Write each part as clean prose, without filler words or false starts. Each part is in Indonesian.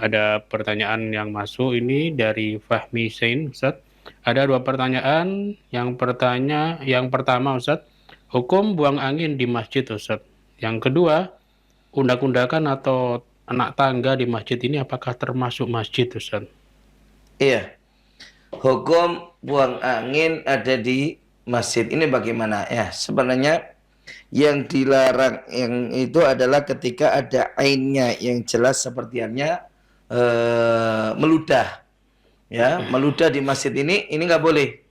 Ada pertanyaan yang masuk ini dari Fahmi Sain, Ustaz. Ada dua pertanyaan. Yang pertama, Ustaz, hukum buang angin di masjid, Ustaz. Yang kedua, undak-undakan atau anak tangga di masjid ini apakah termasuk masjid, Ustaz? Iya, hukum buang angin ada di masjid. Ini bagaimana? Ya, sebenarnya yang dilarang yang itu adalah ketika ada ainnya yang jelas sepertiannya meludah. Ya, meludah di masjid ini nggak boleh.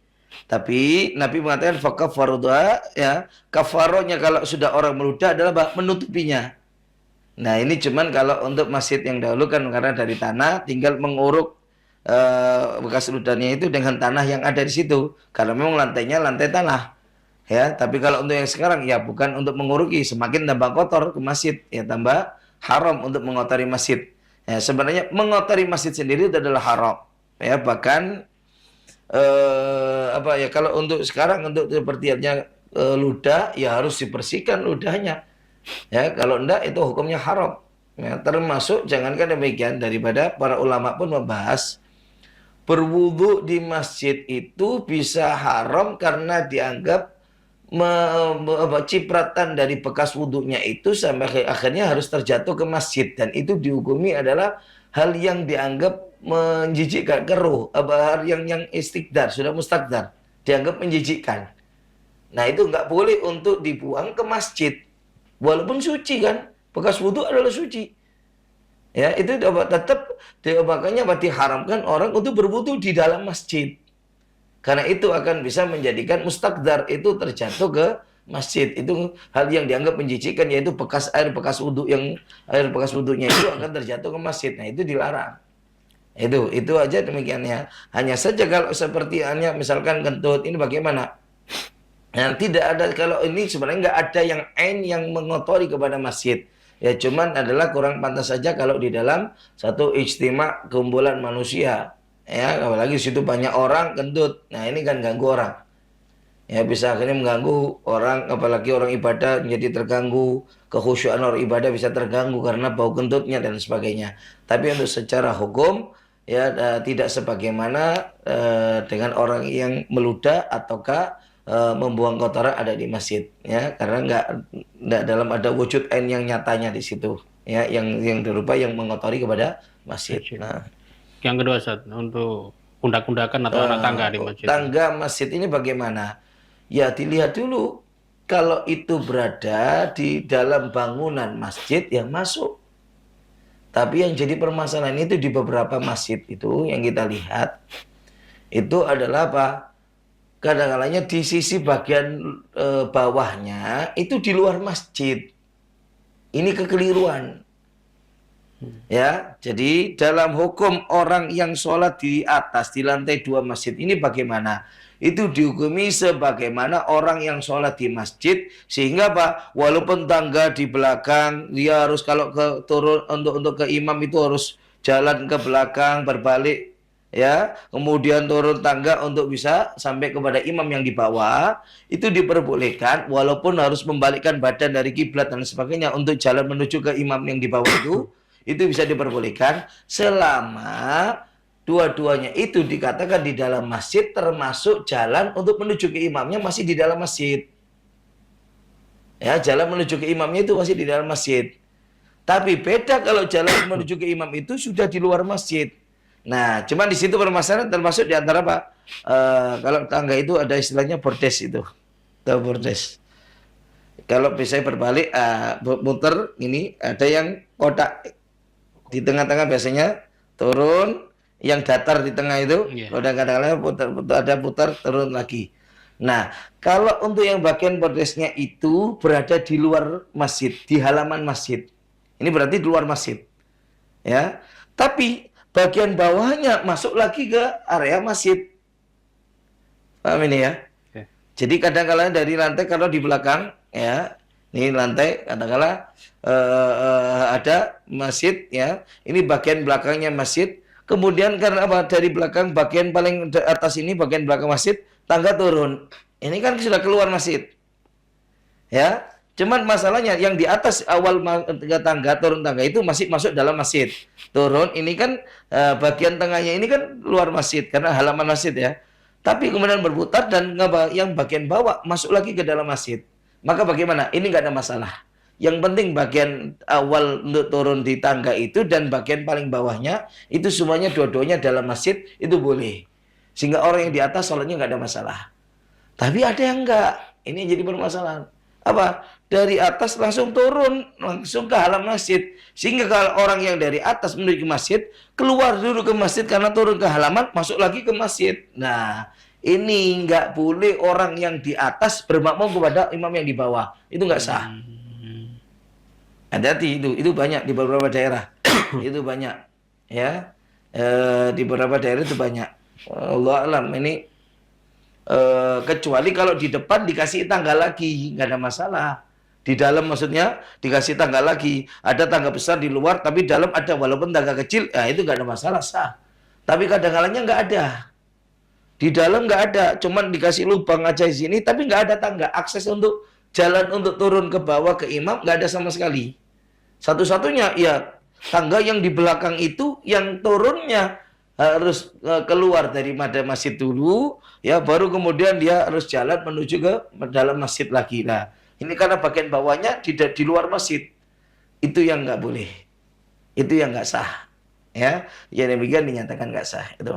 Tapi Nabi mengatakan fakafarudah, ya, kafarohnya kalau sudah orang meludah adalah menutupinya. Nah, ini cuman kalau untuk masjid yang dahulu kan karena dari tanah tinggal menguruk bekas ludahnya itu dengan tanah yang ada di situ. Karena memang lantainya lantai tanah. Ya, tapi kalau untuk yang sekarang ya bukan untuk menguruki, semakin tambah kotor ke masjid, ya tambah haram untuk mengotori masjid. Ya, sebenarnya mengotori masjid sendiri itu adalah haram. Ya, bahkan apa ya kalau untuk sekarang untuk sepertinya ludah ya harus dibersihkan ludahnya. Ya, kalau enggak itu hukumnya haram. Ya, termasuk jangankan demikian daripada para ulama pun membahas berwudu di masjid itu bisa haram karena dianggap cipratan dari bekas wudhunya itu sampai akhirnya harus terjatuh ke masjid dan itu dihukumi adalah hal yang dianggap menjijikkan keruh, hal yang istikdar sudah mustakdar dianggap menjijikkan. Nah itu nggak boleh untuk dibuang ke masjid walaupun suci kan bekas wudhu adalah suci. Ya, itu tetap makanya diharamkan orang untuk berwudu di dalam masjid. Karena itu akan bisa menjadikan mustakdar itu terjatuh ke masjid. Itu hal yang dianggap menjijikkan yaitu bekas wudu yang air bekas wudunya itu akan terjatuh ke masjid. Nah, itu dilarang. Itu aja demikiannya. Hanya saja kalau seperti hanya misalkan kentut ini bagaimana? Nah, tidak ada kalau ini sebenarnya nggak ada yang ain yang mengotori kepada masjid. Ya cuman adalah kurang pantas saja kalau di dalam satu ijtima kumpulan manusia. Ya, apalagi di situ banyak orang kentut. Nah, ini kan ganggu orang. Ya bisa akhirnya mengganggu orang, apalagi orang ibadah menjadi terganggu, kekhusyuan orang ibadah bisa terganggu karena bau kentutnya dan sebagainya. Tapi untuk secara hukum ya tidak sebagaimana dengan orang yang meludah ataukah membuang kotoran ada di masjid ya karena nggak dalam ada wujud ain yang nyatanya di situ ya yang berupa yang mengotori kepada masjid. Masjid. Nah, Yang kedua, Ustaz, untuk undak-undakan atau anak tangga di masjid. tangga masjid ini bagaimana? Ya dilihat dulu kalau itu berada di dalam bangunan masjid yang masuk. Tapi yang jadi permasalahan itu di beberapa masjid itu yang kita lihat itu adalah apa? Kadang-kadangnya di sisi bagian bawahnya itu di luar masjid. Ini kekeliruan. Ya, jadi dalam hukum orang yang sholat di atas di lantai 2 masjid ini bagaimana? Itu dihukumi sebagaimana orang yang sholat di masjid sehingga Pak, walaupun tangga di belakang dia harus kalau ke turun untuk ke imam itu harus jalan ke belakang berbalik ya, kemudian turun tangga untuk bisa sampai kepada imam yang di bawah itu diperbolehkan walaupun harus membalikkan badan dari kiblat dan sebagainya untuk jalan menuju ke imam yang di bawah itu bisa diperbolehkan selama dua-duanya itu dikatakan di dalam masjid termasuk jalan untuk menuju ke imamnya masih di dalam masjid. Ya, jalan menuju ke imamnya itu masih di dalam masjid. Tapi beda kalau jalan menuju ke imam itu sudah di luar masjid. Nah, cuman di situ permasalahan termasuk di antara Pak kalau tangga itu ada istilahnya bordes itu. Tahu bordes. Kalau bisa berbalik muter ini ada yang kotak di tengah-tengah biasanya turun yang datar di tengah itu Iya. kadang-kadang putar turun lagi. Nah kalau untuk yang bagian bordesnya itu berada di luar masjid di halaman masjid ini berarti di luar masjid ya tapi bagian bawahnya masuk lagi ke area masjid. Paham ini ya? Oke. Jadi kadang-kadang dari lantai kalau di belakang ya, ini lantai kadang-kadang ada masjid ya. Ini bagian belakangnya masjid. Kemudian karena apa? Dari belakang bagian paling atas ini bagian belakang masjid, tangga turun. Ini kan sudah keluar masjid. Ya. Cuman masalahnya yang di atas awal tangga, turun tangga itu masih masuk dalam masjid. Turun ini kan bagian tengahnya ini kan luar masjid karena halaman masjid ya. Tapi kemudian berputar dan yang bagian bawah masuk lagi ke dalam masjid. Maka bagaimana? Ini nggak ada masalah. Yang penting bagian awal untuk turun di tangga itu dan bagian paling bawahnya itu semuanya dua-duanya dalam masjid itu boleh. Sehingga orang yang di atas sholatnya nggak ada masalah. Tapi ada yang enggak. Ini yang jadi permasalahan. Apa? Dari atas langsung turun, langsung ke halaman masjid. Sehingga kalau orang yang dari atas menuju ke masjid, keluar dulu ke masjid karena turun ke halaman, masuk lagi ke masjid. Nah, ini nggak boleh orang yang di atas bermakmum kepada imam yang di bawah. Itu nggak sah. Hati-hati itu banyak di beberapa daerah. Itu banyak. Ya. Di beberapa daerah itu banyak. Allah alam ini kecuali kalau di depan dikasih tangga lagi, nggak ada masalah. Di dalam maksudnya dikasih tangga lagi, ada tangga besar di luar, tapi dalam ada walaupun tangga kecil, itu nggak ada masalah sah. Tapi kadang-kadangnya nggak ada. Di dalam nggak ada, cuman dikasih lubang aja di sini, tapi nggak ada tangga. Akses untuk jalan untuk turun ke bawah ke imam nggak ada sama sekali. Satu-satunya ya tangga yang di belakang itu yang turunnya harus keluar dari masjid dulu, ya baru kemudian dia harus jalan menuju ke dalam masjid lagi. Nah, ini karena bagian bawahnya di luar masjid, itu yang nggak boleh, itu yang nggak sah, ya. Yang demikian dinyatakan nggak sah itu.